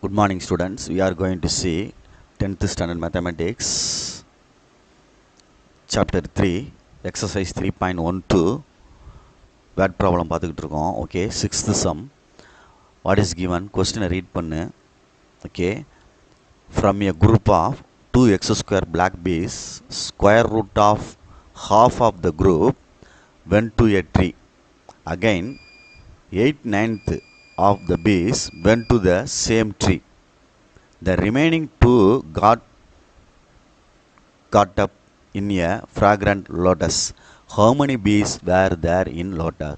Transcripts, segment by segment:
Good morning students, we are going to see 10th standard mathematics chapter 3 exercise 3.12 word problem பார்த்துக்கிட்டு இருக்கோம். Okay, 6th sum. What is given? Question read பண்ணு. Okay, from a group of 2x square black bees, square root of half of the group went to a tree. Again 8/9 of the bees went to the same tree. The remaining two got up in a fragrant lotus. How many bees were there in lotus?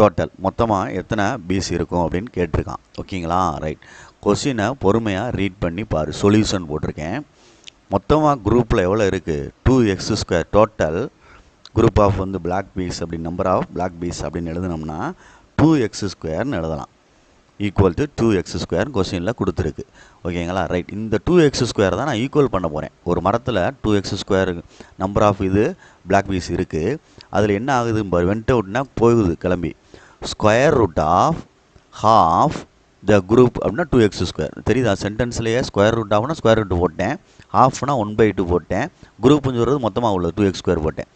Total மொத்தமாக எத்தனை piece இருக்கும் அப்படின்னு கேட்டிருக்கான். ஓகேங்களா? Right. கொஸ்டினை பொறுமையாக read பண்ணி பாரு. சொல்யூஷன் போட்டிருக்கேன். மொத்தமாக குரூப்பில் எவ்வளோ இருக்குது? 2x². டோட்டல் குரூப் ஆஃப் வந்து பிளாக் பீஸ் அப்படி நம்பர் ஆஃப் பிளாக் பீஸ் அப்படின்னு எழுதினோம்னா 2x² எழுதலாம். ஈக்குவல் டு 2x² கொஸ்டினில் கொடுத்துருக்கு. ஓகேங்களா? ரைட். இந்த 2x² தான் நான் ஈக்குவல் பண்ண போகிறேன். ஒரு மரத்தில் 2x² நம்பர் ஆஃப் இது பிளாக் பீஸ் இருக்குது. அதில் என்ன ஆகுது பாரு, வெண்ட் அவுட்னா போகுது கிளம்பி. Square root of half the group அப்படின்னா 2x². தெரியுதா? சென்டென்ஸ்லேயே ஸ்கொயர் ரூட் ஆஃப்னா ஸ்கொயர் ரூட் போட்டேன், ஹாஃப்னா 1/2 போட்டேன், குரூப்புன்னு சொல்கிறது மொத்தமாக உள்ளது 2x² போட்டேன்.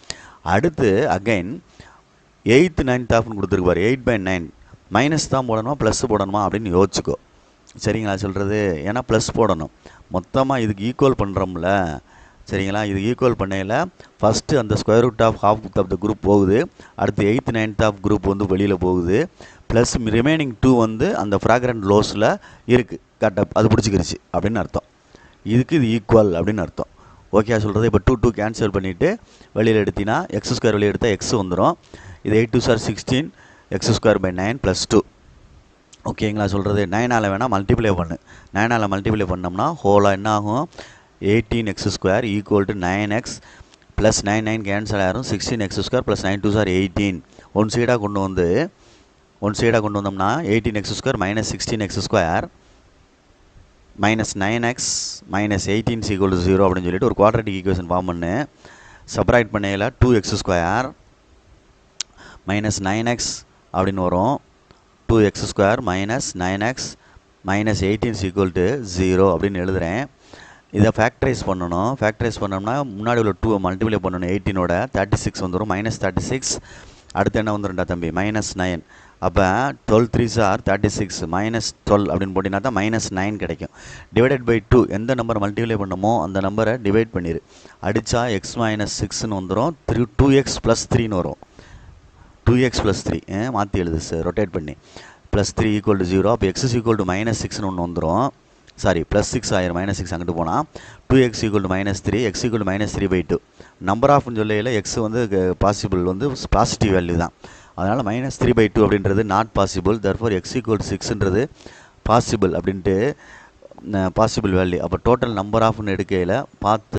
அடுத்து அகைன் 8th 9th ஆஃப்னு கொடுத்துருக்கு பாரு. 8/9 மைனஸ் தான் போடணுமா ப்ளஸ் போடணுமா அப்படின்னு யோசிச்சுக்கோ. சரிங்களா சொல்கிறது? ஏன்னா ப்ளஸ் போடணும். மொத்தமாக இதுக்கு ஈக்குவல் பண்ணுறோம்ல. சரிங்களா? இது ஈக்குவல் பண்ணையில் ஃபஸ்ட்டு அந்த square root of half of the group போகுது. அடுத்து 8th 9th ஆஃப் குரூப் வந்து வெளியில் போகுது. ப்ளஸ் ரிமைனிங் 2 வந்து அந்த ஃப்ராக்ரண்ட் லோஸில் இருக்குது. கரெக்டாக அது பிடிச்சிக்கிருச்சு அப்படின்னு அர்த்தம். இதுக்கு இது ஈக்குவல் அப்படின்னு அர்த்தம். ஓகே சொல்கிறது? இப்போ 2 கேன்சல் பண்ணிவிட்டு வெளியில் எடுத்தினா x² வெளியே எடுத்தால் x வந்துடும். இது 8 2 சார் 16 x²/9 + 2. ஓகேங்களா சொல்கிறது? 9ஆல் வேணால் மல்டிப்ளை பண்ணு. 9ஆல் மல்டிப்ளை பண்ணோம்னா ஹோலாக என்ன ஆகும்? 18x² equal to 9x plus 9 9 cancel ஆயிரும். 16x² plus 9 2 sir 18. ஒன் சைடாக கொண்டு வந்தோம்னா 18x² minus 16x² minus 9x minus 18 equal to 0 அப்படின்னு சொல்லிட்டு ஒரு குவாட்ரேட்டிக் ஈக்குவேஷன் ஃபார்ம் பண்ணு. செப்பரேட் பண்ணையில் 2x² மைனஸ் 9x அப்படின்னு வரும். 2x² minus 9x minus 18 equal to 0 அப்படின்னு எழுதுகிறேன். இதை ஃபேக்டரைஸ் பண்ணணும். ஃபேக்டரைஸ் பண்ணோம்னா முன்னாடி உள்ள 2 மல்டிப்ளை பண்ணணும். 18ஓட 36 வந்துடும். மைனஸ் 36 அடுத்து என்ன வந்துடும்டா தம்பி? மைனஸ் 9. அப்போ 12 3 சார் 36 மைனஸ் 12 அப்படின்னு போட்டிங்கன்னா தான் மைனஸ் 9 கிடைக்கும். டிவைடட் பை 2 எந்த நம்பர் மல்டிப்ளை பண்ணமோ அந்த நம்பரை டிவைட் பண்ணிடு. அடித்தா x மைனஸ் 6ன்னு வந்துடும். 2x ப்ளஸ் 3ன்னு வரும். 2x ப்ளஸ் 3 மாற்றி எழுது சார், ரொட்டேட் பண்ணி. Plus 3 equal to 0. அப்போ x ஈக்குவல் டு மைனஸ் 6ன்னு ஒன்று வந்துடும். சாரி ப்ளஸ் 6 ஆயிரும். மைனஸ் 6 அங்கிட்டு போனால் 2x equal to minus 3, x equal to minus 3/2. Number ஆஃப்னு சொல்லையில் x வந்து பாசிபிள் வந்து பாசிட்டிவ் வேல்யூ தான். அதனால் மைனஸ் 3/2 அப்படின்றது not possible. Therefore x equal to 6ன்றது பாசிபிள் அப்படின்ட்டு பாசிபிள் வேல்யூ. அப்போ டோட்டல் நம்பர் ஆஃப்னு எடுக்கையில் பார்த்து